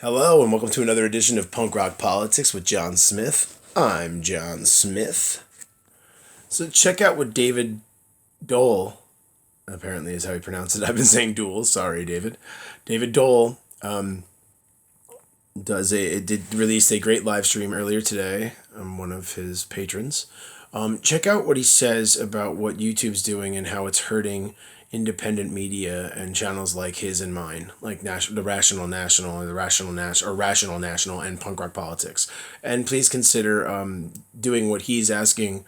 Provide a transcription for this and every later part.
Hello, and welcome to another edition of Punk Rock Politics with John Smith. I'm John Smith. So check out what David Dole, apparently is how he pronounced it. I've been saying Dole. Sorry, David. David Dole did release a great live stream earlier today. I'm one of his patrons. Check out what he says about what YouTube's doing and how it's hurting independent media and channels like his and mine, like the Rational National, or the Rational National, or Rational National, and Punk Rock Politics. And please consider doing what he's asking.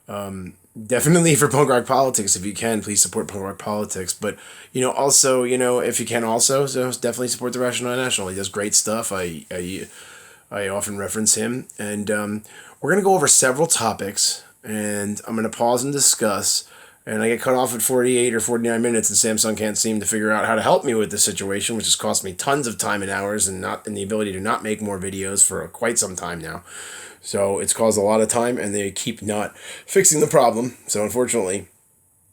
Definitely for Punk Rock Politics, if you can, please support Punk Rock Politics. But also, if you can, also, so definitely support the Rational National. He does great stuff. I often reference him, and we're gonna go over several topics, and I'm gonna pause and discuss. And I get cut off at 48 or 49 minutes, and Samsung can't seem to figure out how to help me with this situation, which has cost me tons of time and hours and the ability to not make more videos for quite some time now. So it's caused a lot of time, and they keep not fixing the problem. So unfortunately,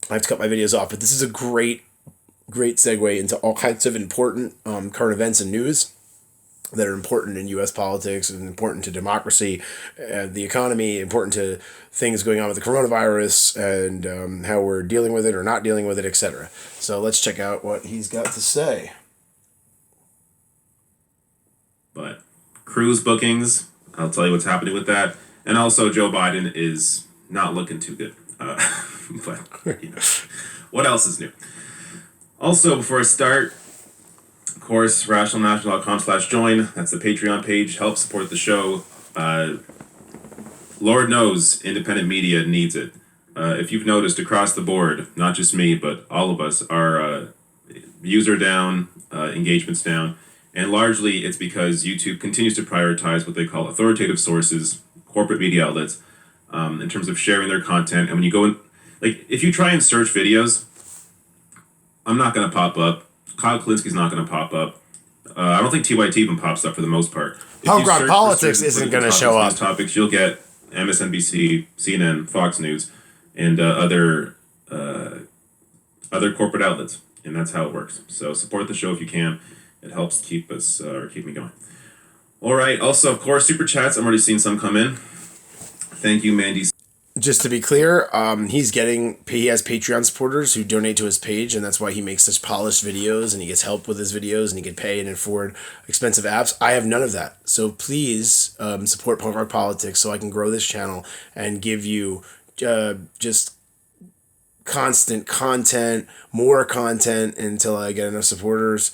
I have to cut my videos off. But this is a great segue into all kinds of important current events and news that are important in U.S. politics and important to democracy, the economy, important to things going on with the coronavirus and how we're dealing with it or not dealing with it, etc. So let's check out what he's got to say. But cruise bookings, I'll tell you what's happening with that. And also Joe Biden is not looking too good. But, what else is new? Also, before I start, of course, rationalnational.com/join. That's the Patreon page. Help support the show. Lord knows independent media needs it. If you've noticed across the board, not just me, but all of us, our views are down, engagement's down. And largely it's because YouTube continues to prioritize what they call authoritative sources, corporate media outlets, in terms of sharing their content. And when you go in, like, if you try and search videos, I'm not going to pop up. Kyle Kalinski's not going to pop up. I don't think TYT even pops up for the most part. Punk Rock Politics isn't going to show up. Topics, you'll get MSNBC, CNN, Fox News, and other corporate outlets. And that's how it works. So support the show if you can. It helps keep me going. All right. Also, of course, Super Chats. I'm already seeing some come in. Thank you, Mandy. Just to be clear, he has Patreon supporters who donate to his page, and that's why he makes such polished videos, and he gets help with his videos, and he can pay and afford expensive apps. I have none of that. So please support Punk Rock Politics so I can grow this channel and give you just constant content, more content until I get enough supporters.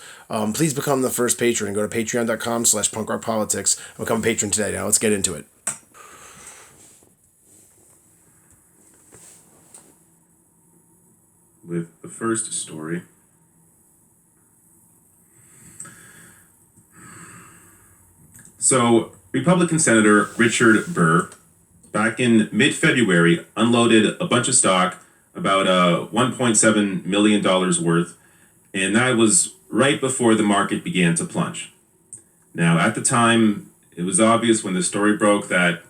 Please become the first patron. Go to patreon.com/punkrockpolitics and become a patron today. Now let's get into it. With the first story. So, Republican Senator Richard Burr, back in mid-February, unloaded a bunch of stock, about $1.7 million worth, and that was right before the market began to plunge. Now, at the time, it was obvious when the story broke that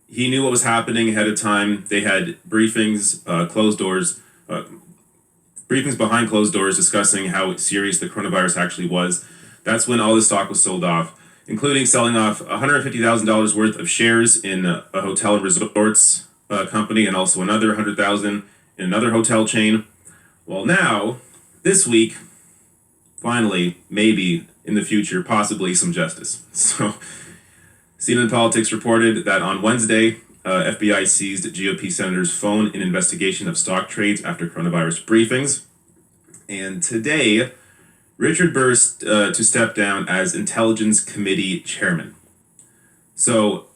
he knew what was happening ahead of time. They had briefings, closed doors, briefings behind closed doors discussing how serious the coronavirus actually was. That's when all the stock was sold off, including selling off $150,000 worth of shares in a hotel and resorts company, and also another $100,000 in another hotel chain. Well, now, this week, finally, maybe in the future, possibly some justice. So, CNN Politics reported that on Wednesday, FBI seized GOP senator's phone in investigation of stock trades after coronavirus briefings. And today, Richard Burr to step down as Intelligence Committee chairman. So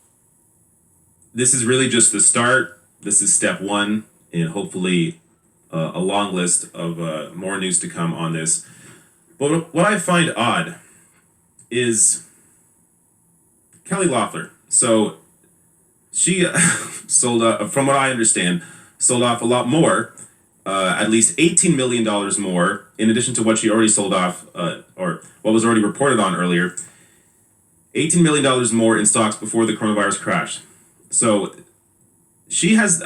this is really just the start. This is step one, and hopefully a long list of more news to come on this. But what I find odd is Kelly Loeffler. So she sold, from what I understand, sold off a lot more, at least $18 million more, in addition to what she already sold off, or what was already reported on earlier, $18 million more in stocks before the coronavirus crash. So she has,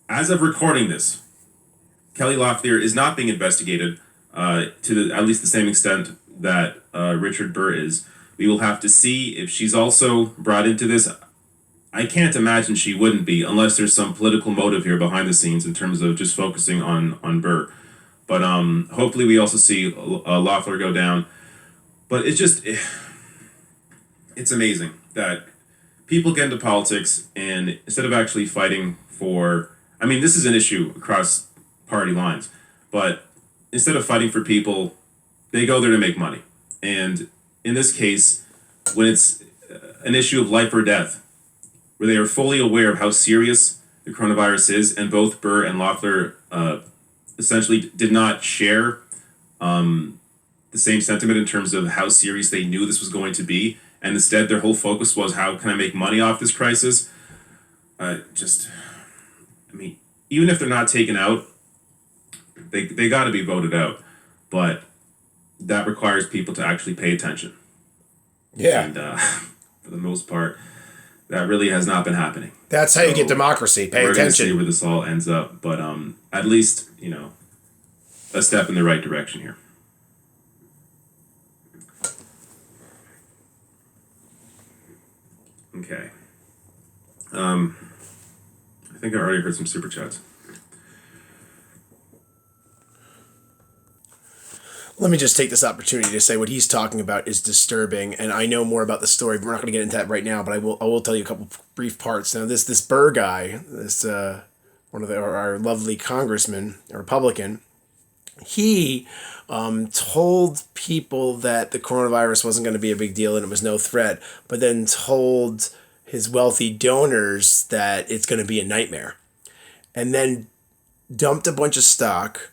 as of recording this, Kelly Loeffler is not being investigated to at least the same extent that Richard Burr is. We will have to see if she's also brought into this. I can't imagine she wouldn't be unless there's some political motive here behind the scenes in terms of just focusing on Burr. But hopefully we also see Loeffler go down. But it's amazing that people get into politics and instead of actually fighting for, I mean, this is an issue across party lines, but instead of fighting for people, they go there to make money. And in this case, when it's an issue of life or death, where they are fully aware of how serious the coronavirus is, and both Burr and Loeffler essentially did not share the same sentiment in terms of how serious they knew this was going to be, and instead their whole focus was how can I make money off this crisis. I mean, even if they're not taken out, they got to be voted out, but that requires people to actually pay attention. Yeah. And for the most part, that really has not been happening. That's how you get democracy. Pay we're attention. We're going to see where this all ends up, but at least, a step in the right direction here. Okay. I think I already heard some super chats. Let me just take this opportunity to say what he's talking about is disturbing, and I know more about the story. We're not going to get into that right now, but I will tell you a couple brief parts. Now, this Burr guy, this one of our lovely congressman, a Republican, he told people that the coronavirus wasn't going to be a big deal and it was no threat, but then told his wealthy donors that it's going to be a nightmare, and then dumped a bunch of stock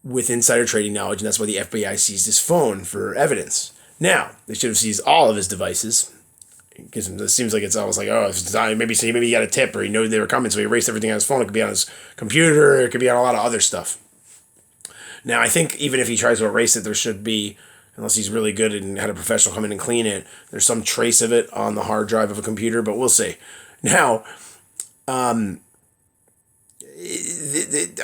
with insider trading knowledge, and that's why the FBI seized his phone for evidence. Now, they should have seized all of his devices, because it seems like it's almost like, oh, maybe he got a tip, or he knew they were coming, so he erased everything on his phone. It could be on his computer, it could be on a lot of other stuff. Now, I think even if he tries to erase it, there should be, unless he's really good and had a professional come in and clean it, there's some trace of it on the hard drive of a computer, but we'll see. Now,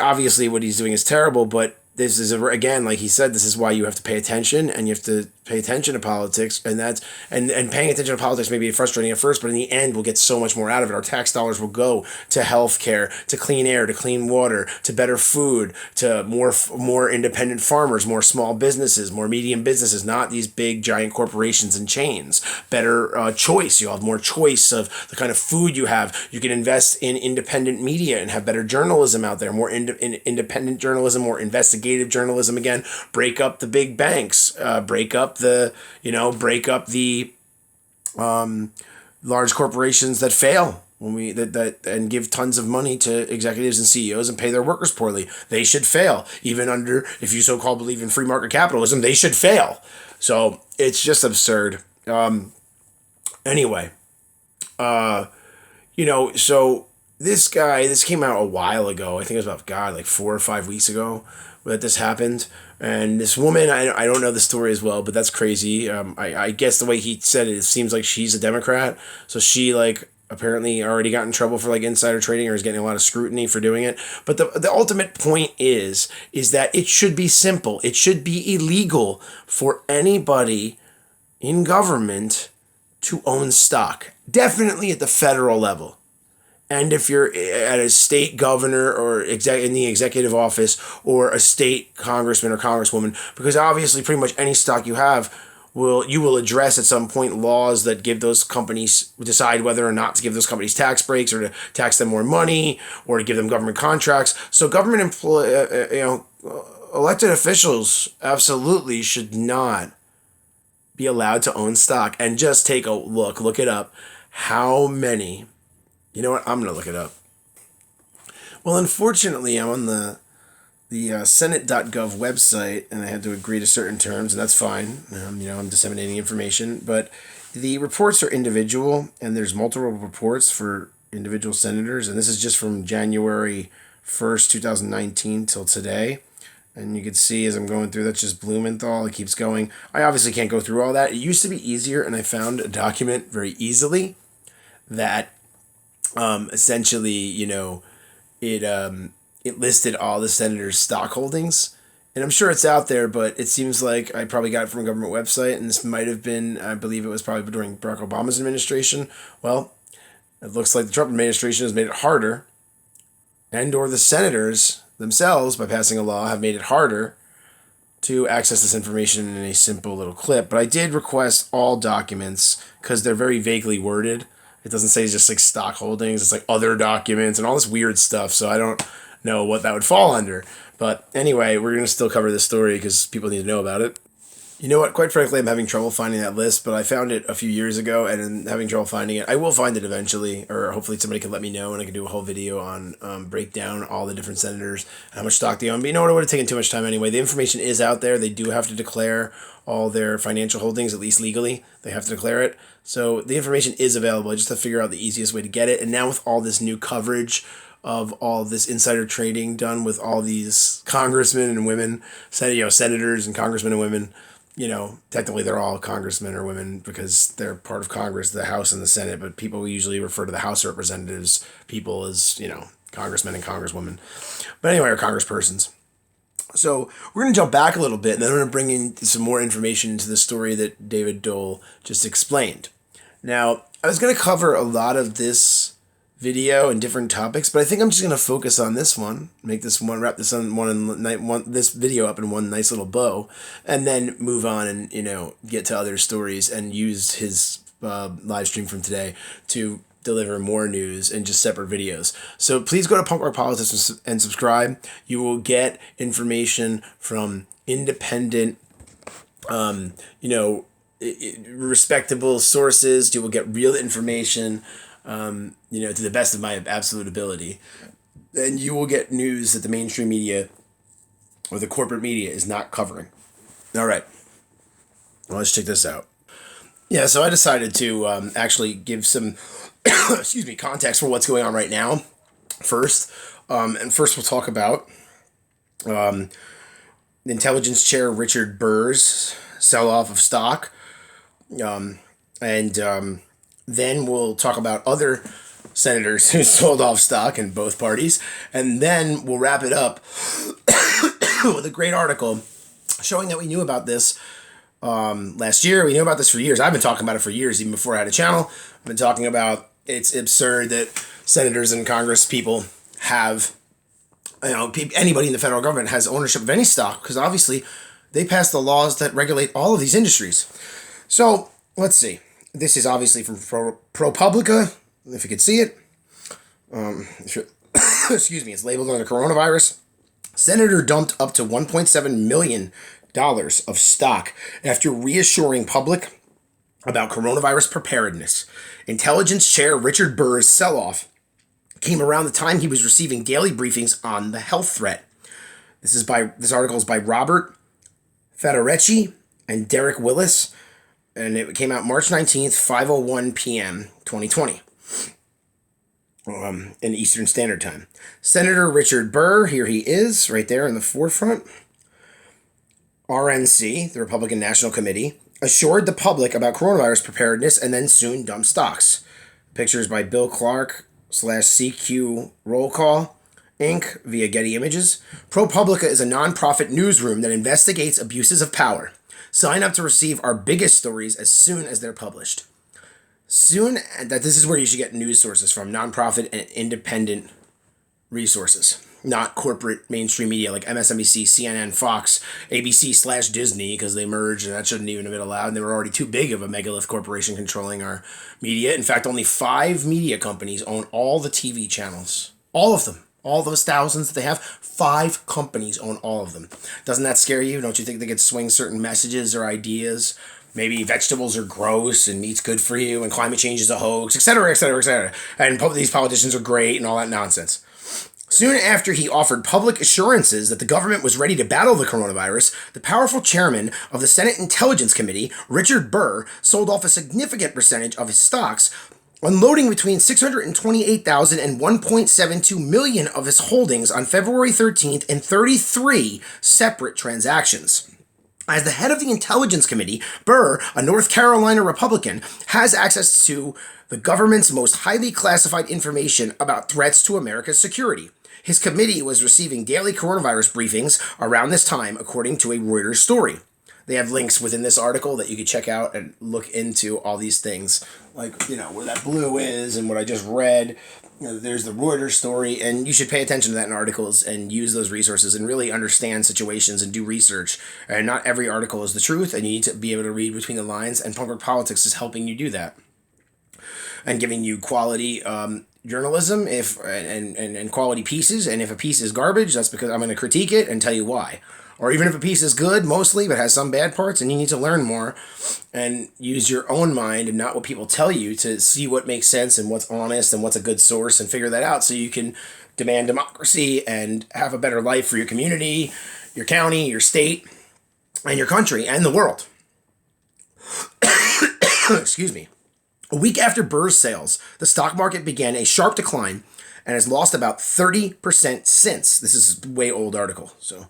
obviously what he's doing is terrible, but this is, again, like he said, this is why you have to pay attention, and you have to pay attention to politics, and that's and paying attention to politics may be frustrating at first, but in the end we'll get so much more out of it. Our tax dollars will go to healthcare, to clean air, to clean water, to better food, to more independent farmers, more small businesses, more medium businesses, not these big giant corporations and chains. Better choice. You'll have more choice of the kind of food you have. You can invest in independent media and have better journalism out there, more independent journalism, more investigative journalism. Again, break up the big banks, break up the large corporations that fail and give tons of money to executives and CEOs and pay their workers poorly. They should fail. Even if you so-called believe in free market capitalism, they should fail. So it's just absurd. Anyway, so this came out a while ago. I think it was about, like 4 or 5 weeks ago that this happened. And this woman, I don't know the story as well, but that's crazy. I guess the way he said it seems like she's a Democrat. So she apparently already got in trouble for insider trading, or is getting a lot of scrutiny for doing it. But the ultimate point is that it should be simple. It should be illegal for anybody in government to own stock. Definitely at the federal level. And if you're at a state governor or in the executive office, or a state congressman or congresswoman, because obviously pretty much any stock you have you will address at some point laws that give those companies, decide whether or not to give those companies tax breaks, or to tax them more money, or to give them government contracts. So government elected officials absolutely should not be allowed to own stock. And just take a look it up. How many? You know what? I'm going to look it up. Well, unfortunately, I'm on the Senate.gov website, and I had to agree to certain terms, and that's fine. I'm disseminating information, but the reports are individual, and there's multiple reports for individual senators, and this is just from January 1st, 2019 till today. And you can see as I'm going through, that's just Blumenthal. It keeps going. I obviously can't go through all that. It used to be easier, and I found a document very easily that essentially, it listed all the senators' stock holdings, And I'm sure it's out there, but it seems like I probably got it from a government website, and this might have been, I believe it was probably during Barack Obama's administration. Well, it looks like the Trump administration has made it harder, and or the senators themselves, by passing a law, have made it harder to access this information in a simple little clip. But I did request all documents because they're very vaguely worded. It doesn't say just like stock holdings. It's like other documents and all this weird stuff. So I don't know what that would fall under. But anyway, we're going to still cover this story because people need to know about it. You know what? Quite frankly, I'm having trouble finding that list, but I found it a few years ago, and in having trouble finding it, I will find it eventually, or hopefully somebody can let me know, and I can do a whole video on break down all the different senators, how much stock they own. But you know what? It would have taken too much time anyway. The information is out there. They do have to declare all their financial holdings, at least legally. They have to declare it. So the information is available. I just have to figure out the easiest way to get it. And now with all this new coverage of all this insider trading done with all these congressmen and women, senators and congressmen and women, technically they're all congressmen or women because they're part of Congress, the House and the Senate, but people usually refer to the House of Representatives people as, congressmen and congresswomen. But anyway, or congresspersons. So we're going to jump back a little bit, and then I'm going to bring in some more information into the story that David Dole just explained. Now, I was going to cover a lot of this video and different topics, but I think I'm just going to focus on this one, wrap this this video up in one nice little bow, and then move on and, get to other stories and use his live stream from today to deliver more news and just separate videos. So please go to Punk Rock Politics and subscribe. You will get information from independent, respectable sources. You will get real information, to the best of my absolute ability. And you will get news that the mainstream media or the corporate media is not covering. All right. Well, let's check this out. Yeah, so I decided to actually give some context for what's going on right now first. And first we'll talk about Intelligence Chair Richard Burr's sell-off of stock. Then we'll talk about other senators who sold off stock in both parties. And then we'll wrap it up with a great article showing that we knew about this last year. We knew about this for years. I've been talking about it for years, even before I had a channel. I've been talking about it's absurd that senators and Congress people have, anybody in the federal government has ownership of any stock, because obviously they pass the laws that regulate all of these industries. So let's see. This is obviously from ProPublica, if you could see it. It's labeled on the coronavirus. Senator dumped up to $1.7 million of stock after reassuring public about coronavirus preparedness. Intelligence Chair Richard Burr's sell-off came around the time he was receiving daily briefings on the health threat. This article is by Robert Federecci and Derek Willis, and it came out March 19th, 5:01 p.m., 2020, in Eastern Standard Time. Senator Richard Burr, here he is, right there in the forefront. RNC, the Republican National Committee, assured the public about coronavirus preparedness and then soon dumped stocks. Pictures by Bill Clark /CQ Roll Call, Inc. via Getty Images. ProPublica is a nonprofit newsroom that investigates abuses of power. Sign up to receive our biggest stories as soon as they're published. This is where you should get news sources from, nonprofit and independent resources, not corporate mainstream media like MSNBC, CNN, Fox, ABC/Disney, because they merged and that shouldn't even have been allowed. And they were already too big of a megalith corporation controlling our media. In fact, only 5 media companies own all the TV channels. All of them. All those thousands that they have, 5 companies own all of them. Doesn't that scare you? Don't you think they could swing certain messages or ideas? Maybe vegetables are gross and meat's good for you and climate change is a hoax, etc., etc., etc. And these politicians are great and all that nonsense. Soon after he offered public assurances that the government was ready to battle the coronavirus, the powerful chairman of the Senate Intelligence Committee, Richard Burr, sold off a significant percentage of his stocks, unloading between $628,000 and $1.72 million of his holdings on February 13th in 33 separate transactions. As the head of the Intelligence Committee, Burr, a North Carolina Republican, has access to the government's most highly classified information about threats to America's security. His committee was receiving daily coronavirus briefings around this time, according to a Reuters story. They have links within this article that you can check out and look into all these things, like, where that blue is and what I just read. There's the Reuters story, and you should pay attention to that in articles and use those resources and really understand situations and do research. And not every article is the truth, and you need to be able to read between the lines, and Punk Rock Politics is helping you do that and giving you quality journalism and quality pieces. And if a piece is garbage, that's because I'm going to critique it and tell you why. Or even if a piece is good mostly but has some bad parts, and you need to learn more and use your own mind and not what people tell you to see what makes sense and what's honest and what's a good source, and figure that out so you can demand democracy and have a better life for your community, your county, your state, and your country and the world. Excuse me. A week after Burr's sales, the stock market began a sharp decline and has lost about 30% since. This is a way old article. So,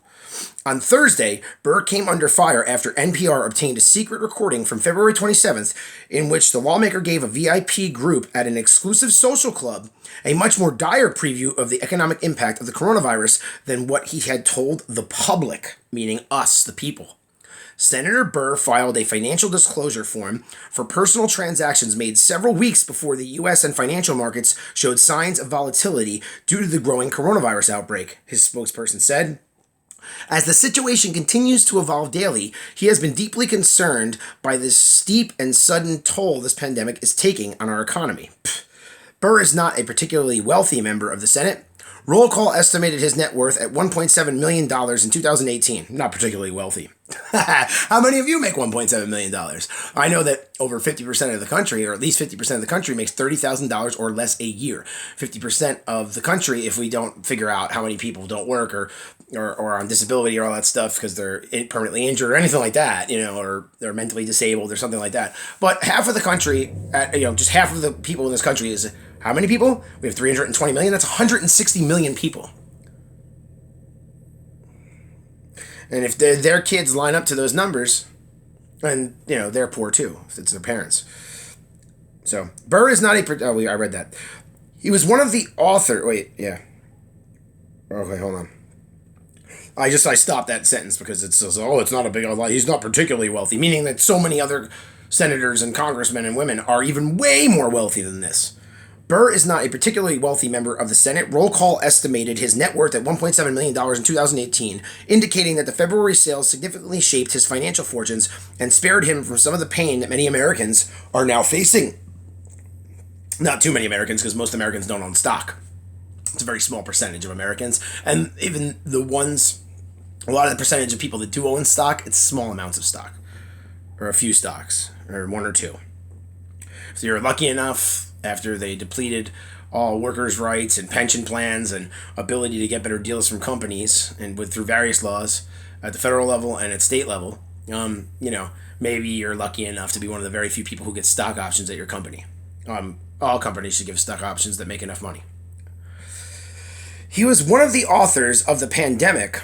on Thursday, Burr came under fire after NPR obtained a secret recording from February 27th in which the lawmaker gave a VIP group at an exclusive social club a much more dire preview of the economic impact of the coronavirus than what he had told the public, meaning us, the people. Senator Burr filed a financial disclosure form for personal transactions made several weeks before the U.S. and financial markets showed signs of volatility due to the growing coronavirus outbreak, his spokesperson said. As the situation continues to evolve daily, he has been deeply concerned by the steep and sudden toll this pandemic is taking on our economy. Burr is not a particularly wealthy member of the Senate. Roll Call estimated his net worth at $1.7 million in 2018. Not particularly wealthy. How many of you make $1.7 million? I know that over 50% of the country, or at least 50% of the country, makes $30,000 or less a year. 50% of the country, if we don't figure out how many people don't work or on disability or all that stuff because they're permanently injured or anything like that, or they're mentally disabled or something like that. But half of the country, just half of the people in this country is how many people? We have 320 million. That's 160 million people. And if their kids line up to those numbers, and, they're poor too, if it's their parents. So, Burr is not I read that. He was one of the author. Wait, yeah. Okay, hold on. I stopped that sentence because it says, it's not a big, he's not particularly wealthy, meaning that so many other senators and congressmen and women are even way more wealthy than this. Burr is not a particularly wealthy member of the Senate. Roll Call estimated his net worth at $1.7 million in 2018, indicating that the February sales significantly shaped his financial fortunes and spared him from some of the pain that many Americans are now facing. Not too many Americans, because most Americans don't own stock. It's a very small percentage of Americans. And even the ones, a lot of the percentage of people that do own stock, it's small amounts of stock. Or a few stocks, or one or two. So you're lucky enough, after they depleted all workers' rights and pension plans and ability to get better deals from companies and through various laws at the federal level and at state level, maybe you're lucky enough to be one of the very few people who get stock options at your company. All companies should give stock options that make enough money. He was one of the authors of the pandemic.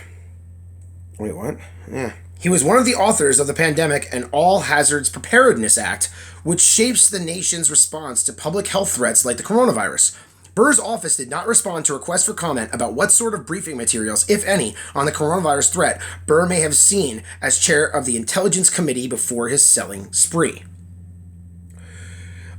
Wait, what? Yeah. He was one of the authors of the Pandemic and All Hazards Preparedness Act, which shapes the nation's response to public health threats like the coronavirus. Burr's office did not respond to requests for comment about what sort of briefing materials, if any, on the coronavirus threat Burr may have seen as chair of the Intelligence Committee before his selling spree.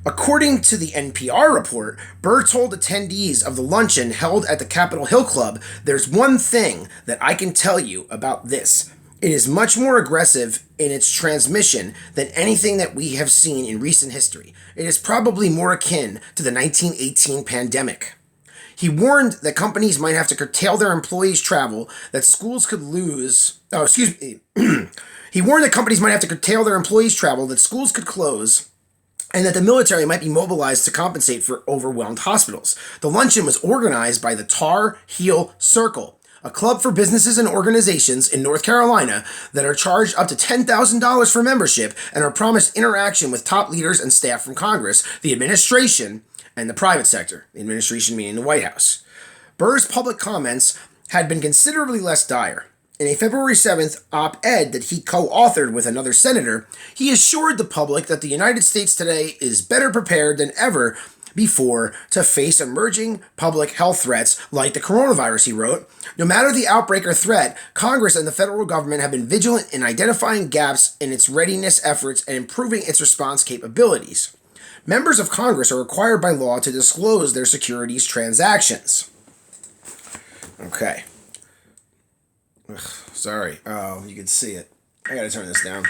According to the NPR report, Burr told attendees of the luncheon held at the Capitol Hill Club, "There's one thing that I can tell you about this. It is much more aggressive in its transmission than anything that we have seen in recent history. It is probably more akin to the 1918 pandemic." He warned that companies might have to curtail their employees' travel, that schools could lose... He warned that companies might have to curtail their employees' travel, that schools could close, and that the military might be mobilized to compensate for overwhelmed hospitals. The luncheon was organized by the Tar Heel Circle, a club for businesses and organizations in North Carolina that are charged up to $10,000 for membership and are promised interaction with top leaders and staff from Congress, the administration, and the private sector. The administration meaning the White House. Burr's public comments had been considerably less dire. In a February 7th op-ed that he co-authored with another senator, he assured the public that the United States today is better prepared than ever before to face emerging public health threats like the coronavirus, he wrote. No matter the outbreak or threat, Congress and the federal government have been vigilant in identifying gaps in its readiness efforts and improving its response capabilities. Members of Congress are required by law to disclose their securities transactions. Okay. Ugh, sorry. Oh, you can see it. I gotta turn this down.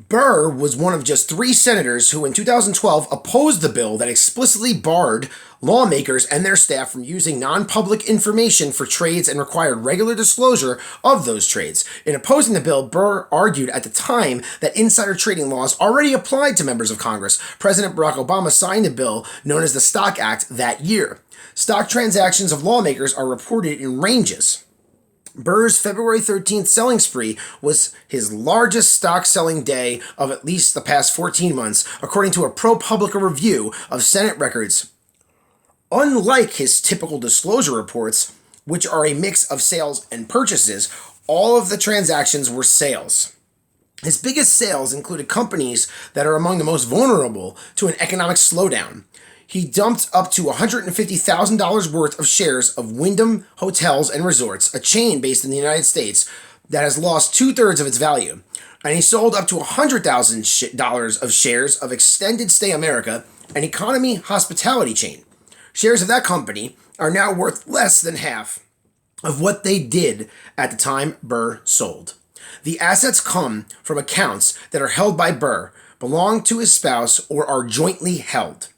Burr was one of just 3 senators who in 2012 opposed the bill that explicitly barred lawmakers and their staff from using non-public information for trades and required regular disclosure of those trades. In opposing the bill, Burr argued at the time that insider trading laws already applied to members of Congress. President Barack Obama signed a bill known as the Stock Act that year. Stock transactions of lawmakers are reported in ranges. Burr's February 13th selling spree was his largest stock selling day of at least the past 14 months, according to a ProPublica review of Senate records. Unlike his typical disclosure reports, which are a mix of sales and purchases, all of the transactions were sales. His biggest sales included companies that are among the most vulnerable to an economic slowdown. He dumped up to $150,000 worth of shares of Wyndham Hotels and Resorts, a chain based in the United States that has lost 2/3 of its value. And he sold up to $100,000 of shares of Extended Stay America, an economy hospitality chain. Shares of that company are now worth less than half of what they did at the time Burr sold. The assets come from accounts that are held by Burr, belong to his spouse, or are jointly held.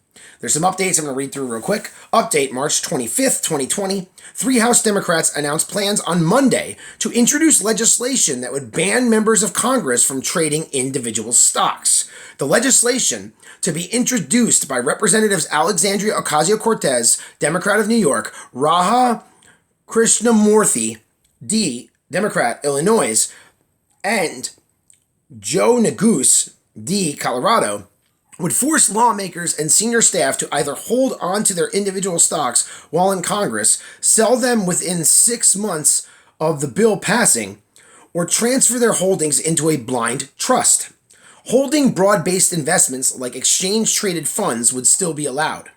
There's some updates I'm going to read through real quick. Update March 25th, 2020. 3 House Democrats announced plans on Monday to introduce legislation that would ban members of Congress from trading individual stocks. The legislation, to be introduced by Representatives Alexandria Ocasio-Cortez, Democrat of New York, Raja Krishnamurthy, D, Democrat, Illinois, and Joe Neguse, D, Colorado, would force lawmakers and senior staff to either hold on to their individual stocks while in Congress, sell them within 6 months of the bill passing, or transfer their holdings into a blind trust. Holding broad-based investments like exchange-traded funds would still be allowed.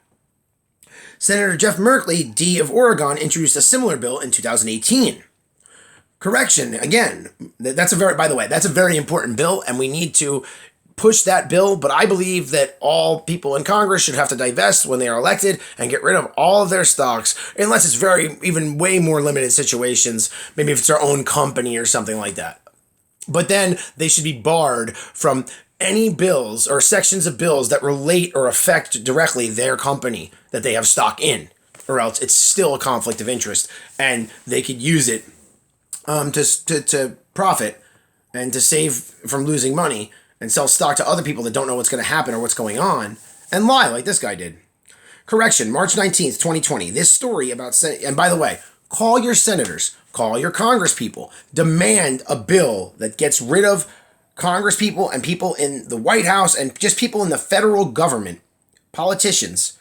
Senator Jeff Merkley, D of Oregon, introduced a similar bill in 2018. Correction, again, that's a very important bill, and we need to push that bill, but I believe that all people in Congress should have to divest when they are elected and get rid of all of their stocks, unless it's even way more limited situations, maybe if it's their own company or something like that. But then they should be barred from any bills or sections of bills that relate or affect directly their company that they have stock in, or else it's still a conflict of interest, and they could use it to profit and to save from losing money and sell stock to other people that don't know what's going to happen or what's going on, and lie like this guy did. Correction, March 19th, 2020. This story about, and by the way, call your senators, call your Congress people, demand a bill that gets rid of Congress people and people in the White House and just people in the federal government, politicians,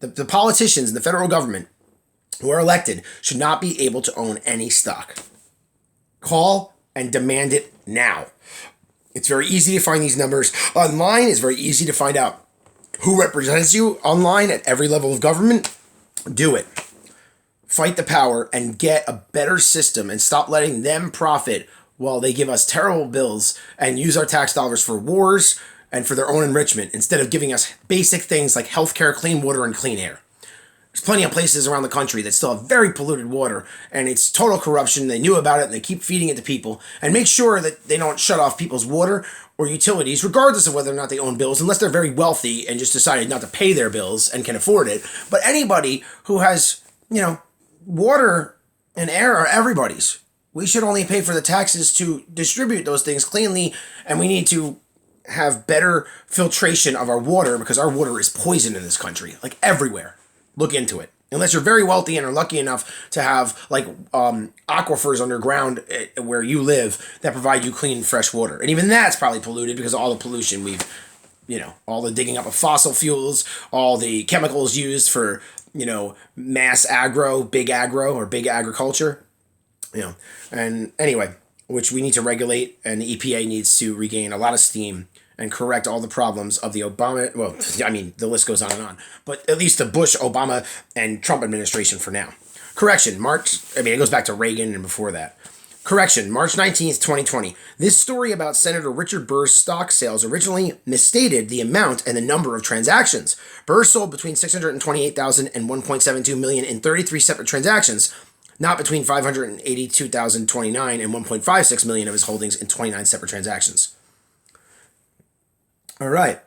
the politicians in the federal government who are elected should not be able to own any stock. Call and demand it now. It's very easy to find these numbers online. It's very easy to find out who represents you online at every level of government. Do it. Fight the power and get a better system and stop letting them profit while they give us terrible bills and use our tax dollars for wars and for their own enrichment instead of giving us basic things like healthcare, clean water, and clean air. There's plenty of places around the country that still have very polluted water, and it's total corruption. They knew about it, and they keep feeding it to people. And make sure that they don't shut off people's water or utilities, regardless of whether or not they own bills, unless they're very wealthy and just decided not to pay their bills and can afford it. But anybody who has, water and air are everybody's. We should only pay for the taxes to distribute those things cleanly, and we need to have better filtration of our water because our water is poison in this country, like everywhere. Look into it. Unless you're very wealthy and are lucky enough to have aquifers underground where you live that provide you clean, fresh water. And even that's probably polluted because of all the pollution all the digging up of fossil fuels, all the chemicals used for, mass big agriculture. And anyway, which we need to regulate, and the EPA needs to regain a lot of steam and correct all the problems of the Obama, well, I mean, the list goes on and on, but at least the Bush, Obama, and Trump administration for now. Correction, it goes back to Reagan and before that. Correction, March 19th, 2020. This story about Senator Richard Burr's stock sales originally misstated the amount and the number of transactions. Burr sold between $628,000 and $1.72 million in 33 separate transactions, not between $582,029 and $1.56 million of his holdings in 29 separate transactions. All right.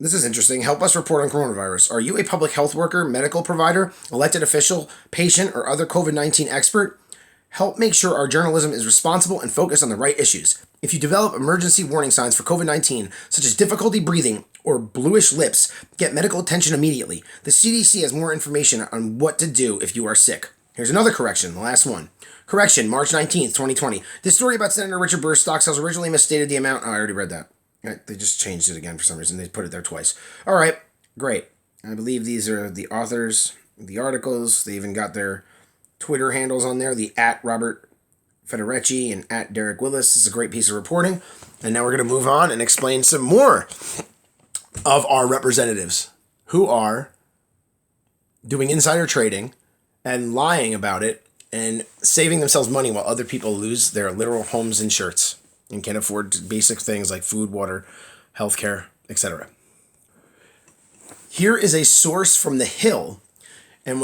This is interesting. Help us report on coronavirus. Are you a public health worker, medical provider, elected official, patient, or other COVID-19 expert? Help make sure our journalism is responsible and focused on the right issues. If you develop emergency warning signs for COVID-19, such as difficulty breathing or bluish lips, get medical attention immediately. The CDC has more information on what to do if you are sick. Here's another correction, the last one. Correction, March 19th, 2020. This story about Senator Richard Burr's stock sales originally misstated the amount. Oh, I already read that. They just changed it again for some reason. They put it there twice. All right, great. I believe these are the authors of the articles. They even got their Twitter handles on there, the @Robert Federecci and @Derek Willis. This is a great piece of reporting. And now we're going to move on and explain some more of our representatives who are doing insider trading and lying about it and saving themselves money while other people lose their literal homes and shirts and can't afford basic things like food, water, healthcare, etc. Here is a source from The Hill. And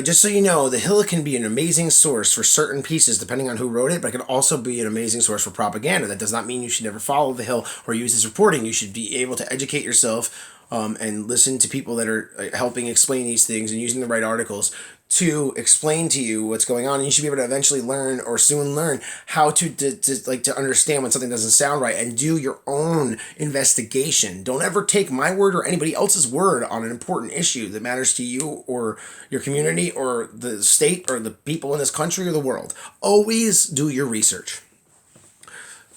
just so you know, The Hill can be an amazing source for certain pieces, depending on who wrote it, but it can also be an amazing source for propaganda. That does not mean you should never follow The Hill or use his reporting. You should be able to educate yourself and listen to people that are helping explain these things and using the right articles to explain to you what's going on. And you should be able to eventually learn or soon learn how to understand when something doesn't sound right and do your own investigation. Don't ever take my word or anybody else's word on an important issue that matters to you or your community or the state or the people in this country or the world. Always do your research.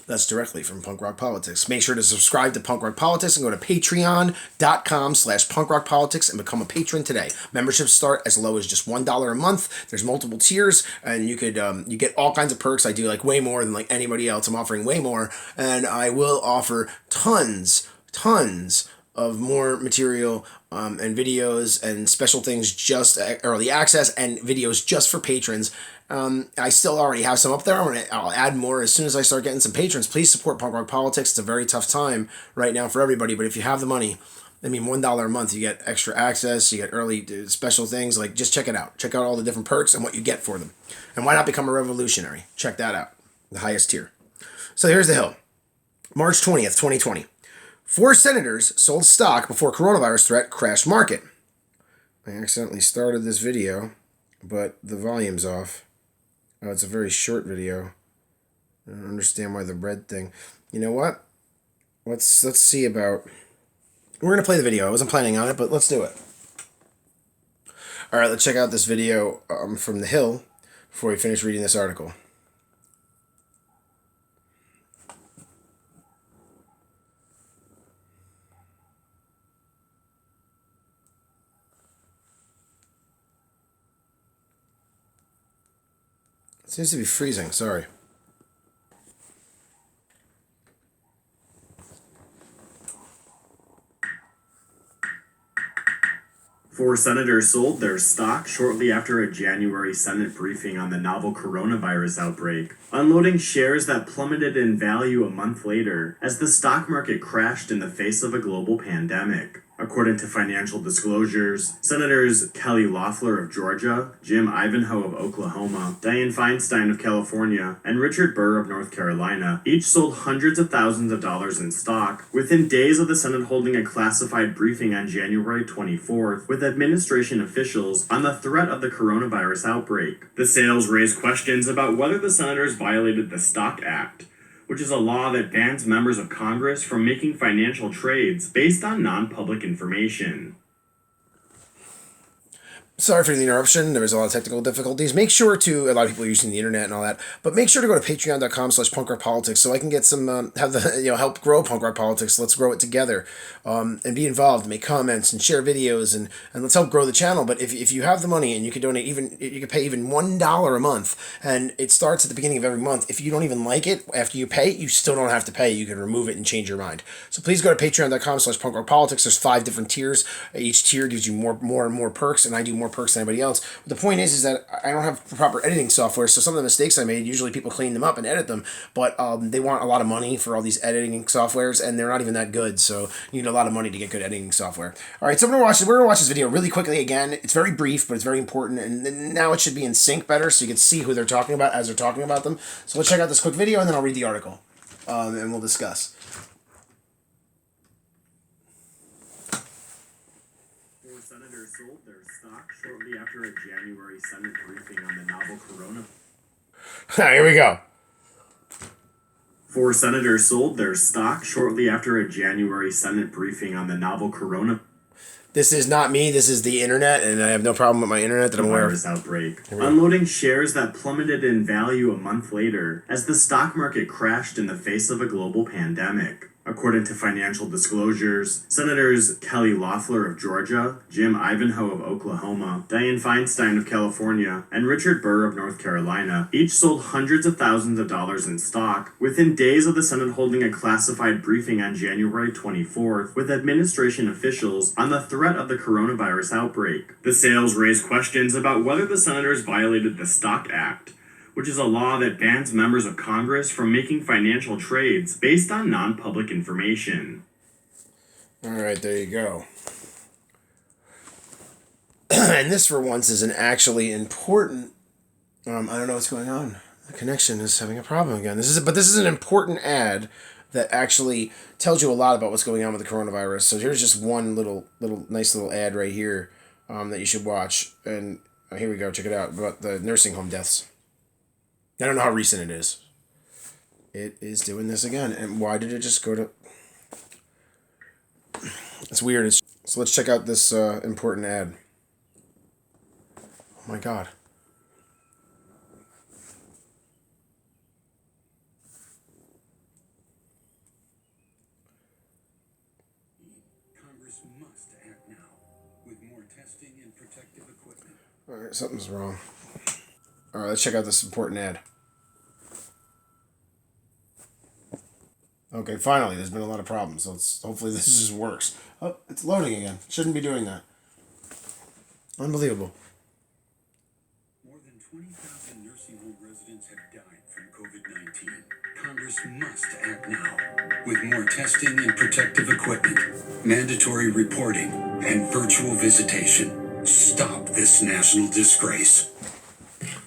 That's directly from Punk Rock Politics. Make sure to subscribe to Punk Rock Politics and go to patreon.com/punkrockpolitics and become a patron today. Memberships start as low as just $1 a month. There's multiple tiers, and you could you get all kinds of perks. I do like way more than like anybody else. I'm offering way more, and I will offer tons of more material and videos and special things, just early access and videos just for patrons. I still already have some up there. I'll add more as soon as I start getting some patrons. Please support Punk Rock Politics. It's a very tough time right now for everybody, but if you have the money, $1 a month, you get extra access, you get early special things. Like, just check it out. Check out all the different perks and what you get for them. And why not become a revolutionary? Check that out. The highest tier. So here's The Hill. March 20th, 2020. 4 senators sold stock before coronavirus threat crashed market. I accidentally started this video, but the volume's off. Oh, it's a very short video. I don't understand why the red thing. You know what? Let's see about. We're gonna play the video. I wasn't planning on it, but let's do it. All right, let's check out this video from The Hill before we finish reading this article. It seems to be freezing, sorry. Four senators sold their stock shortly after a January Senate briefing on the novel coronavirus outbreak, unloading shares that plummeted in value a month later as the stock market crashed in the face of a global pandemic. According to financial disclosures, Senators Kelly Loeffler of Georgia, Jim Ivanhoe of Oklahoma, Dianne Feinstein of California, and Richard Burr of North Carolina each sold hundreds of thousands of dollars in stock within days of the Senate holding a classified briefing on January 24th with administration officials on the threat of the coronavirus outbreak. The sales raised questions about whether the senators violated the Stock Act, which is a law that bans members of Congress from making financial trades based on non-public information. Sorry for the interruption. There was a lot of technical difficulties. Make sure to, a lot of people are using the internet and all that, but make sure to go to patreon.com/punkrockpolitics so I can get some, have the, help grow Punk Rock Politics. Let's grow it together, and be involved, make comments and share videos, and let's help grow the channel. But if you have the money and you could donate you could pay even $1 a month, and it starts at the beginning of every month. If you don't even like it, after you pay, you still don't have to pay. You can remove it and change your mind. So please go to patreon.com/punkrockpolitics. There's 5 different tiers. Each tier gives you more and more perks, and I do more perks than anybody else. But the point is that I don't have proper editing software, so some of the mistakes I made, usually people clean them up and edit them, but they want a lot of money for all these editing softwares, and they're not even that good, so you need a lot of money to get good editing software. Alright, so we're gonna watch this video really quickly again. It's very brief, but it's very important, and now it should be in sync better, so you can see who they're talking about as they're talking about them. So let's check out this quick video, and then I'll read the article, and we'll discuss. Senators sold their stock shortly after a January Senate briefing on the novel corona. Here we go. 4 senators sold their stock shortly after a January Senate briefing on the novel corona. This is not me, this is the internet, and I have no problem with my internet that I'm aware of. Outbreak, unloading shares that plummeted in value a month later as the stock market crashed in the face of a global pandemic. According to financial disclosures, Senators Kelly Loeffler of Georgia, Jim Ivanhoe of Oklahoma, Dianne Feinstein of California, and Richard Burr of North Carolina each sold hundreds of thousands of dollars in stock within days of the Senate holding a classified briefing on January 24th with administration officials on the threat of the coronavirus outbreak. The sales raised questions about whether the senators violated the Stock Act, which is a law that bans members of Congress from making financial trades based on non-public information. All right, there you go. And this, for once, is an actually important. I don't know what's going on. The connection is having a problem again. This is an important ad that actually tells you a lot about what's going on with the coronavirus. So here's just one nice little ad right here that you should watch. And here we go. Check it out about the nursing home deaths. I don't know how recent it is. It is doing this again. And why did it just go to... It's weird. So let's check out this important ad. Oh my God. Congress must act now with more testing and protective equipment. All right, something's wrong. All right, let's check out this important ad. Okay, finally, there's been a lot of problems, so hopefully this just works. Oh, it's loading again. Shouldn't be doing that. Unbelievable. More than 20,000 nursing home residents have died from COVID-19. Congress must act now with more testing and protective equipment, mandatory reporting, and virtual visitation. Stop this national disgrace.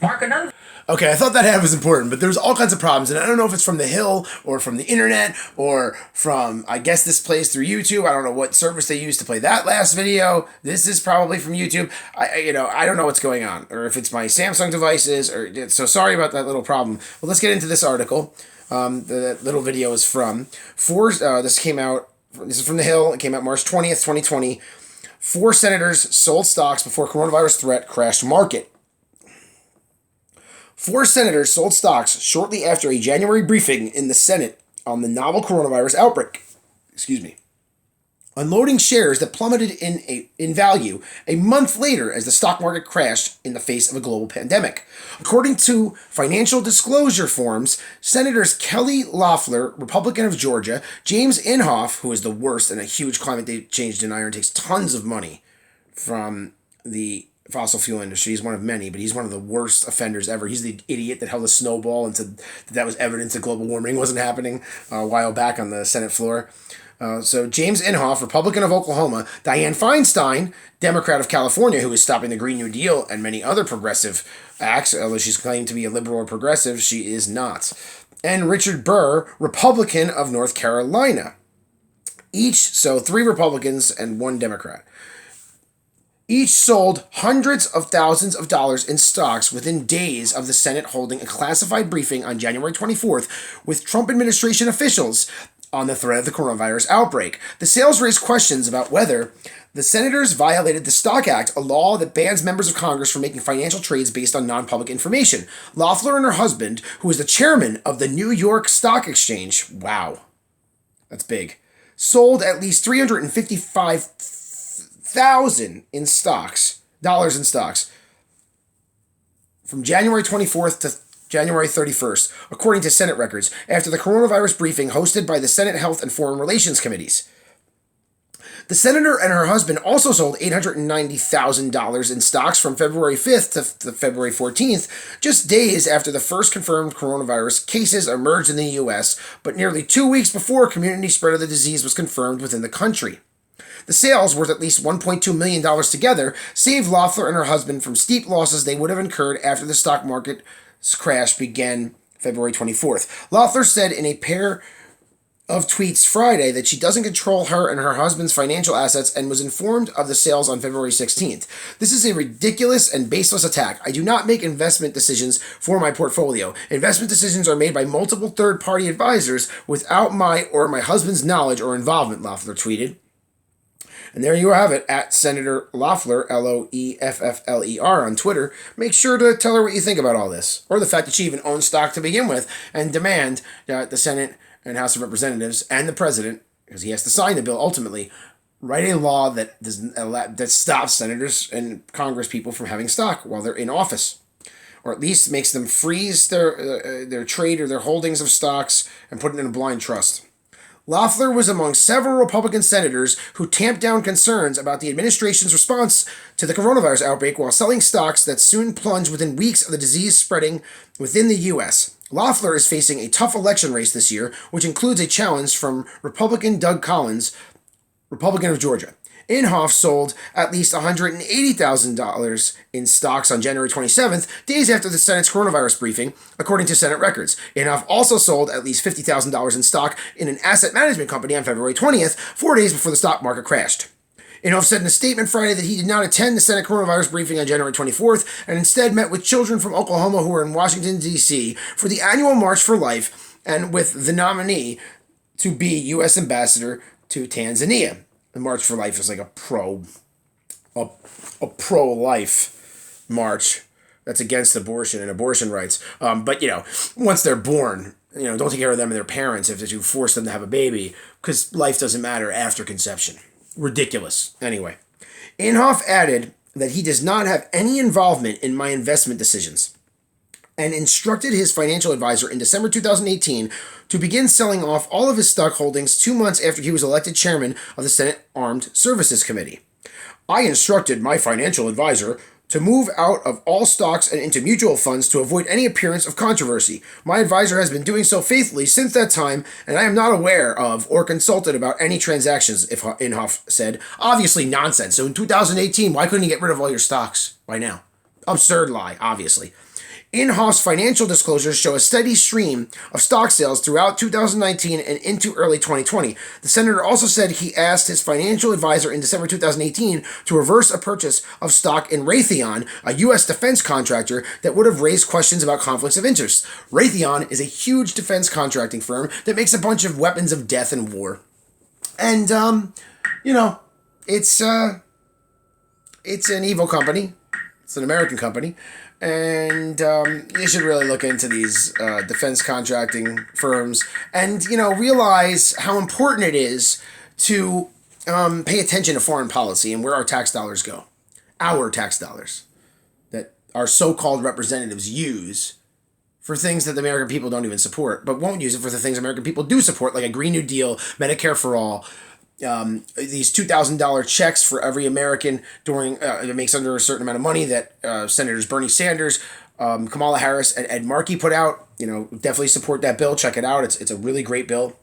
Mark another. Okay, I thought that ad was important, but there's all kinds of problems, and I don't know if it's from the Hill or from the internet or from, I guess this plays through YouTube. I don't know what service they used to play that last video. This is probably from YouTube. I don't know what's going on, or if it's my Samsung devices, or so sorry about that little problem. Well, let's get into this article. The little video is from this is from the Hill. It came out March 20th, 2020. 4 senators sold stocks before coronavirus threat crashed market. 4 senators sold stocks shortly after a January briefing in the Senate on the novel coronavirus outbreak. Unloading shares that plummeted in value a month later as the stock market crashed in the face of a global pandemic. According to financial disclosure forms, Senators Kelly Loeffler, Republican of Georgia, James Inhofe, who is the worst and a huge climate change denier and takes tons of money from the fossil fuel industry. He's one of many, but he's one of the worst offenders ever. He's the idiot that held a snowball and said that was evidence that global warming wasn't happening a while back on the Senate floor. So James Inhofe, Republican of Oklahoma, Dianne Feinstein, Democrat of California, who is stopping the Green New Deal and many other progressive acts, although she's claimed to be a liberal or progressive, she is not. And Richard Burr, Republican of North Carolina. So 3 Republicans and 1 Democrat. Each sold hundreds of thousands of dollars in stocks within days of the Senate holding a classified briefing on January 24th with Trump administration officials on the threat of the coronavirus outbreak. The sales raised questions about whether the senators violated the Stock Act, a law that bans members of Congress from making financial trades based on non-public information. Loeffler and her husband, who is the chairman of the New York Stock Exchange, wow, that's big, sold at least $355,000 in stocks, from January 24th to January 31st, according to Senate records, after the coronavirus briefing hosted by the Senate Health and Foreign Relations Committees. The senator and her husband also sold $890,000 in stocks from February 5th to February 14th, just days after the first confirmed coronavirus cases emerged in the U.S., but nearly 2 weeks before community spread of the disease was confirmed within the country. The sales, worth at least $1.2 million together, saved Loeffler and her husband from steep losses they would have incurred after the stock market crash began February 24th. Loeffler said in a pair of tweets Friday that she doesn't control her and her husband's financial assets and was informed of the sales on February 16th. This is a ridiculous and baseless attack. I do not make investment decisions for my portfolio. Investment decisions are made by multiple third-party advisors without my or my husband's knowledge or involvement, Loeffler tweeted. And there you have it, at Senator Loeffler, Loeffler, on Twitter. Make sure to tell her what you think about all this, or the fact that she even owns stock to begin with, and demand that the Senate and House of Representatives and the President, because he has to sign the bill ultimately, write a law that stops senators and Congress people from having stock while they're in office, or at least makes them freeze their trade or their holdings of stocks and put it in a blind trust. Loeffler was among several Republican senators who tamped down concerns about the administration's response to the coronavirus outbreak while selling stocks that soon plunged within weeks of the disease spreading within the U.S. Loeffler is facing a tough election race this year, which includes a challenge from Republican Doug Collins, Republican of Georgia. Inhofe sold at least $180,000 in stocks on January 27th, days after the Senate's coronavirus briefing, according to Senate records. Inhofe also sold at least $50,000 in stock in an asset management company on February 20th, 4 days before the stock market crashed. Inhofe said in a statement Friday that he did not attend the Senate coronavirus briefing on January 24th and instead met with children from Oklahoma who were in Washington, D.C. for the annual March for Life and with the nominee to be U.S. ambassador to Tanzania. The March for Life is like a pro-life march that's against abortion and abortion rights. But, once they're born, don't take care of them and their parents if you force them to have a baby, because life doesn't matter after conception. Ridiculous. Anyway, Inhofe added that he does not have any involvement in my investment decisions and instructed his financial advisor in December 2018 to begin selling off all of his stock holdings 2 months after he was elected chairman of the Senate Armed Services Committee. I instructed my financial advisor to move out of all stocks and into mutual funds to avoid any appearance of controversy. My advisor has been doing so faithfully since that time, and I am not aware of or consulted about any transactions, Inhofe said. Obviously nonsense. So in 2018, why couldn't you get rid of all your stocks by now? Absurd lie, obviously. Inhofe's financial disclosures show a steady stream of stock sales throughout 2019 and into early 2020. The senator also said he asked his financial advisor in December 2018 to reverse a purchase of stock in Raytheon, a U.S. defense contractor that would have raised questions about conflicts of interest. Raytheon is a huge defense contracting firm that makes a bunch of weapons of death and war. And, it's an evil company. It's an American company. And you should really look into these defense contracting firms and, realize how important it is to pay attention to foreign policy and where our tax dollars go. Our tax dollars that our so-called representatives use for things that the American people don't even support, but won't use it for the things American people do support, like a Green New Deal, Medicare for All, these $2,000 checks for every American during that makes under a certain amount of money that Senators Bernie Sanders, Kamala Harris, and Ed Markey put out. Definitely support that bill. Check it out. It's a really great bill.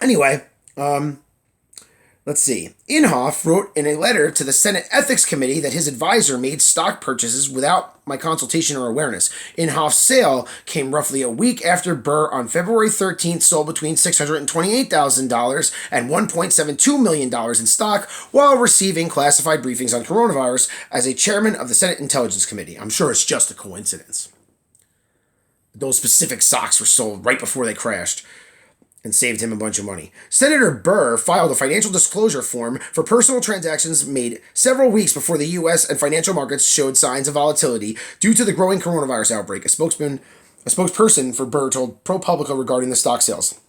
Anyway, let's see. Inhofe wrote in a letter to the Senate Ethics Committee that his advisor made stock purchases without my consultation or awareness. Inhofe's sale came roughly a week after Burr on February 13th sold between $628,000 and $1.72 million in stock while receiving classified briefings on coronavirus as a chairman of the Senate Intelligence Committee. I'm sure it's just a coincidence. Those specific stocks were sold right before they crashed. and saved him a bunch of money. Senator Burr filed a financial disclosure form for personal transactions made several weeks before the U.S. and financial markets showed signs of volatility due to the growing coronavirus outbreak. A spokesperson for Burr told ProPublica regarding the stock sales.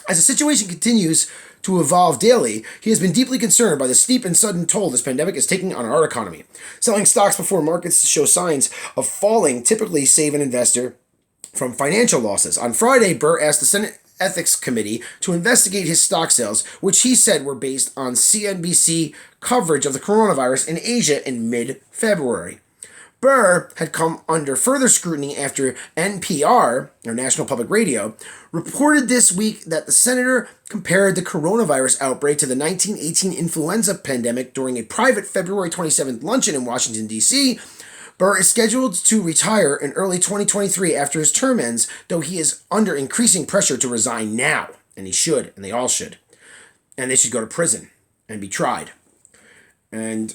As the situation continues to evolve daily, he has been deeply concerned by the steep and sudden toll this pandemic is taking on our economy. Selling stocks before markets show signs of falling typically save an investor from financial losses. On Friday, Burr asked the Senate Ethics Committee to investigate his stock sales, which he said were based on CNBC coverage of the coronavirus in Asia in mid-February. Burr had come under further scrutiny after NPR, or National Public Radio, reported this week that the senator compared the coronavirus outbreak to the 1918 influenza pandemic during a private February 27th luncheon in Washington, D.C. Burr is scheduled to retire in early 2023 after his term ends, though he is under increasing pressure to resign now. And he should, and they all should. And they should go to prison and be tried. And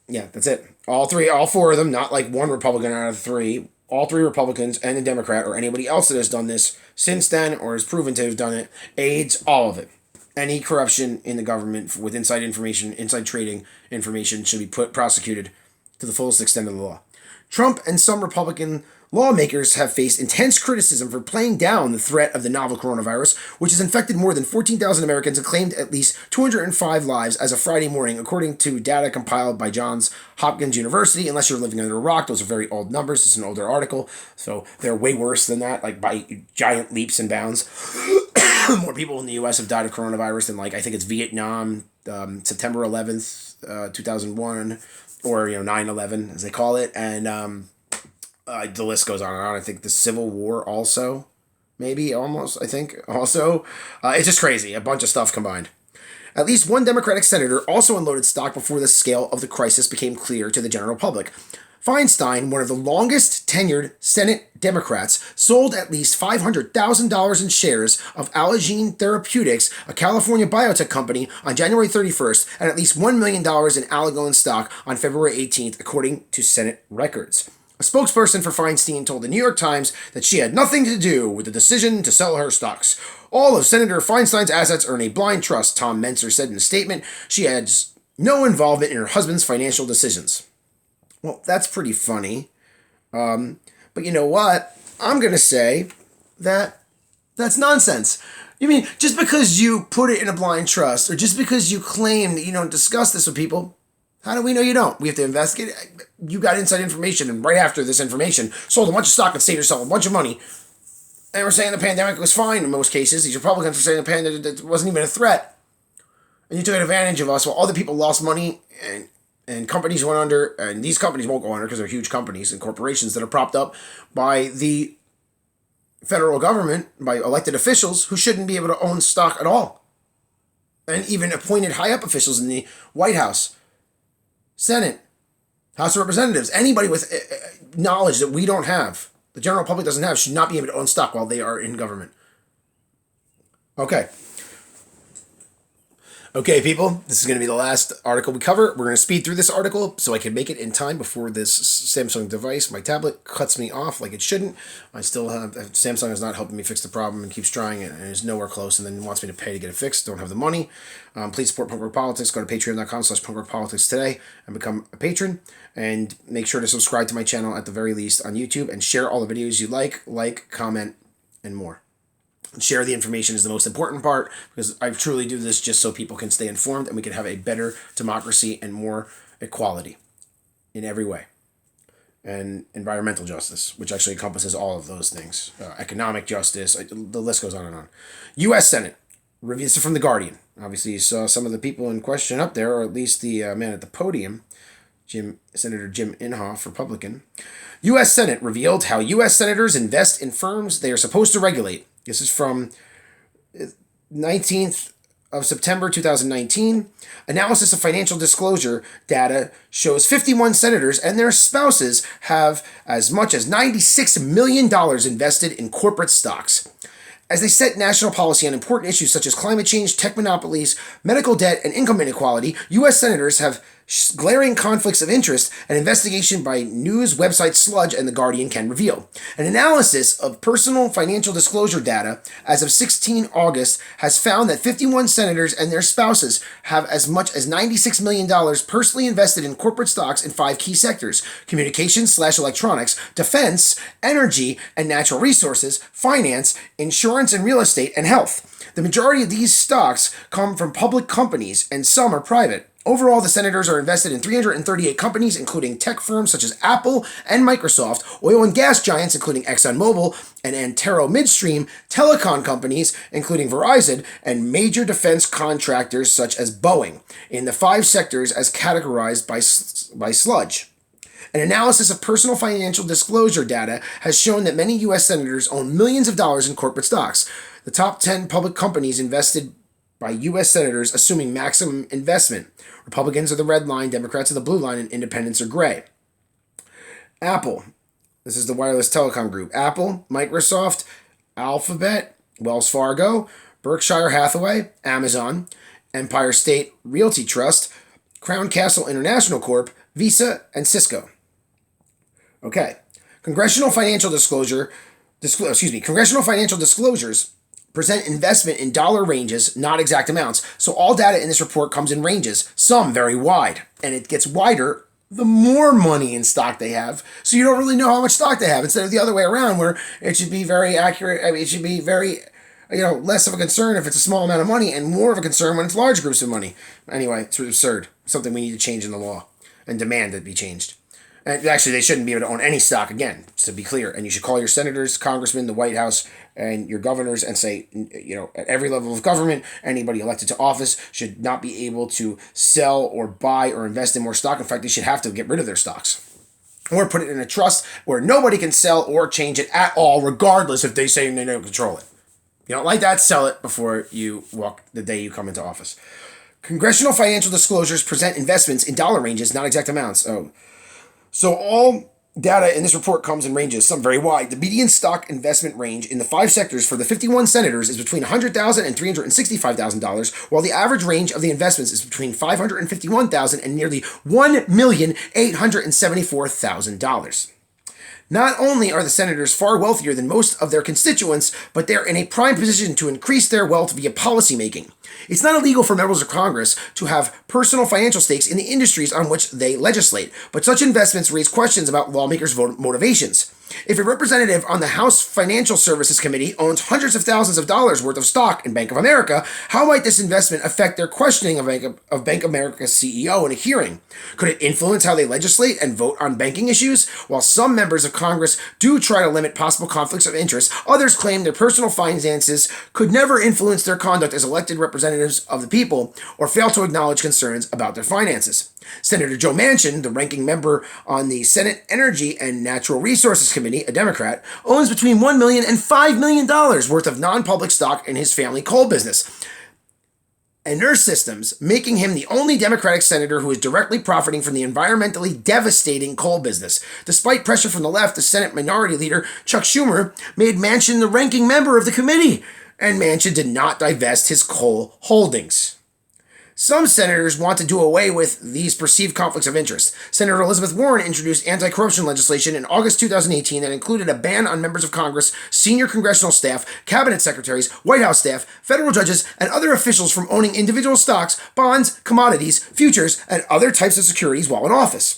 yeah, that's it. All four of them, not like one Republican out of three, all three Republicans and a Democrat or anybody else that has done this since then or is proven to have done it, AIDS, all of it. Any corruption in the government with inside information, inside trading information should be prosecuted to the fullest extent of the law. Trump and some Republican lawmakers have faced intense criticism for playing down the threat of the novel coronavirus, which has infected more than 14,000 Americans and claimed at least 205 lives as of Friday morning, according to data compiled by Johns Hopkins University. Unless you're living under a rock, those are very old numbers. It's an older article, so they're way worse than that, like by giant leaps and bounds. More people in the U.S. have died of coronavirus than, like, I think it's Vietnam, September 11th, 2001, or 9/11 as they call it, and the list goes on and on. I think the Civil War also, maybe almost. I think also, it's just crazy. A bunch of stuff combined. At least one Democratic senator also unloaded stock before the scale of the crisis became clear to the general public. Feinstein, one of the longest tenured Senate Democrats, sold at least $500,000 in shares of Allogene Therapeutics, a California biotech company, on January 31st, and at least $1 million in Allogene stock on February 18th, according to Senate records. A spokesperson for Feinstein told the New York Times that she had nothing to do with the decision to sell her stocks. All of Senator Feinstein's assets are in a blind trust, Tom Menser said in a statement. She has no involvement in her husband's financial decisions. Well, that's pretty funny. But you know what? I'm going to say that that's nonsense. You mean, just because you put it in a blind trust, or just because you claim that you don't discuss this with people, how do we know you don't? We have to investigate. You got inside information, and right after this information, sold a bunch of stock and saved yourself a bunch of money. And we're saying the pandemic was fine in most cases. These Republicans were saying the pandemic wasn't even a threat. And you took advantage of us while other people lost money and companies went under, and these companies won't go under because they're huge companies and corporations that are propped up by the federal government, by elected officials who shouldn't be able to own stock at all. And even appointed high-up officials in the White House, Senate, House of Representatives, anybody with knowledge that we don't have, the general public doesn't have, should not be able to own stock while they are in government. Okay, people, this is going to be the last article we cover. We're going to speed through this article so I can make it in time before this Samsung device, my tablet, cuts me off like it shouldn't. I still have, Samsung is not helping me fix the problem and keeps trying it and is nowhere close and then wants me to pay to get it fixed. Don't have the money. Please support Punk Rock Politics. Go to patreon.com/punkrockpolitics today and become a patron. And make sure to subscribe to my channel at the very least on YouTube and share all the videos you like, comment, and more. Share the information is the most important part, because I truly do this just so people can stay informed and we can have a better democracy and more equality in every way. And environmental justice, which actually encompasses all of those things. Economic justice, the list goes on and on. U.S. Senate. This is from The Guardian. Obviously you saw some of the people in question up there, or at least the man at the podium, Senator Jim Inhofe, Republican. U.S. Senate revealed how U.S. senators invest in firms they are supposed to regulate. This is from 19th of September 2019. Analysis of financial disclosure data shows 51 senators and their spouses have as much as $96 million invested in corporate stocks. As they set national policy on important issues such as climate change, tech monopolies, medical debt, and income inequality, U.S. senators have glaring conflicts of interest, an investigation by news website Sludge and The Guardian can reveal. An analysis of personal financial disclosure data as of 16 August has found that 51 senators and their spouses have as much as $96 million personally invested in corporate stocks in 5 key sectors: communications/electronics, defense, energy and natural resources, finance, insurance and real estate, and health. The majority of these stocks come from public companies and some are private. Overall, the senators are invested in 338 companies, including tech firms such as Apple and Microsoft, oil and gas giants, including ExxonMobil and Antero Midstream, telecom companies, including Verizon, and major defense contractors such as Boeing, in the 5 sectors as categorized by Sludge. An analysis of personal financial disclosure data has shown that many U.S. senators own millions of dollars in corporate stocks. The top 10 public companies invested by U.S. senators assuming maximum investment. Republicans are the red line, Democrats are the blue line, and independents are gray. Apple. This is the wireless telecom group. Apple, Microsoft, Alphabet, Wells Fargo, Berkshire Hathaway, Amazon, Empire State Realty Trust, Crown Castle International Corp., Visa, and Cisco. Okay. Congressional financial disclosures present investment in dollar ranges, not exact amounts. So all data in this report comes in ranges, some very wide. And it gets wider the more money in stock they have. So you don't really know how much stock they have, instead of the other way around where it should be very accurate. I mean, it should be very, less of a concern if it's a small amount of money and more of a concern when it's large groups of money. Anyway, it's absurd. Something we need to change in the law and demand that it be changed. And actually, they shouldn't be able to own any stock again, just to be clear. And you should call your senators, congressmen, the White House, and your governors and say, at every level of government, anybody elected to office should not be able to sell or buy or invest in more stock. In fact, they should have to get rid of their stocks. Or put it in a trust where nobody can sell or change it at all, regardless if they say they don't control it. If you don't like that, sell it before you walk the day you come into office. Congressional financial disclosures present investments in dollar ranges, not exact amounts. So all data in this report comes in ranges, some very wide. The median stock investment range in the 5 sectors for the 51 senators is between $100,000 and $365,000, while the average range of the investments is between $551,000 and nearly $1,874,000. Not only are the senators far wealthier than most of their constituents, but they're in a prime position to increase their wealth via policymaking. It's not illegal for members of Congress to have personal financial stakes in the industries on which they legislate, but such investments raise questions about lawmakers' motivations. If a representative on the House Financial Services Committee owns hundreds of thousands of dollars worth of stock in Bank of America, how might this investment affect their questioning of Bank of America's CEO in a hearing? Could it influence how they legislate and vote on banking issues? While some members of Congress do try to limit possible conflicts of interest, others claim their personal finances could never influence their conduct as elected representatives of the people or fail to acknowledge concerns about their finances. Senator Joe Manchin, the ranking member on the Senate Energy and Natural Resources Committee, a Democrat, owns between $1 million and $5 million worth of non-public stock in his family coal business and Nurse Systems, making him the only Democratic senator who is directly profiting from the environmentally devastating coal business. Despite pressure from the left, the Senate Minority Leader, Chuck Schumer, made Manchin the ranking member of the committee, and Manchin did not divest his coal holdings. Some senators want to do away with these perceived conflicts of interest. Senator Elizabeth Warren introduced anti-corruption legislation in August 2018 that included a ban on members of Congress, senior congressional staff, cabinet secretaries, White House staff, federal judges, and other officials from owning individual stocks, bonds, commodities, futures, and other types of securities while in office.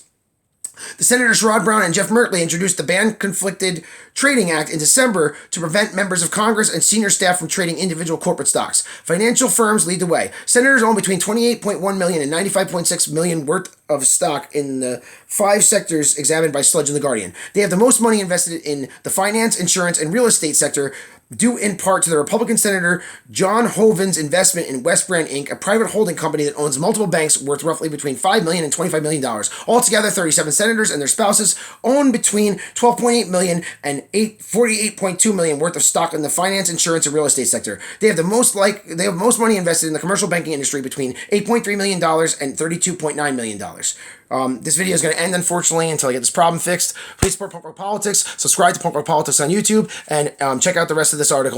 The Senators Rod Brown and Jeff Merkley introduced the Ban-Conflicted Trading Act in December to prevent members of Congress and senior staff from trading individual corporate stocks. Financial firms lead the way. Senators own between $28.1 million and $95.6 million worth of stock in the 5 sectors examined by Sludge and The Guardian. They have the most money invested in the finance, insurance, and real estate sector, due in part to the Republican Senator John Hoeven's investment in West Brand Inc., a private holding company that owns multiple banks worth roughly between $5 million and $25 million. Altogether, 37 senators and their spouses own between $12.8 million and $48.2 million worth of stock in the finance, insurance, and real estate sector. They have most money invested in the commercial banking industry between $8.3 million and $32.9 million. This video is going to end, unfortunately, until I get this problem fixed. Please support Punk Rock Politics, subscribe to Punk Rock Politics on YouTube, and check out the rest of this article.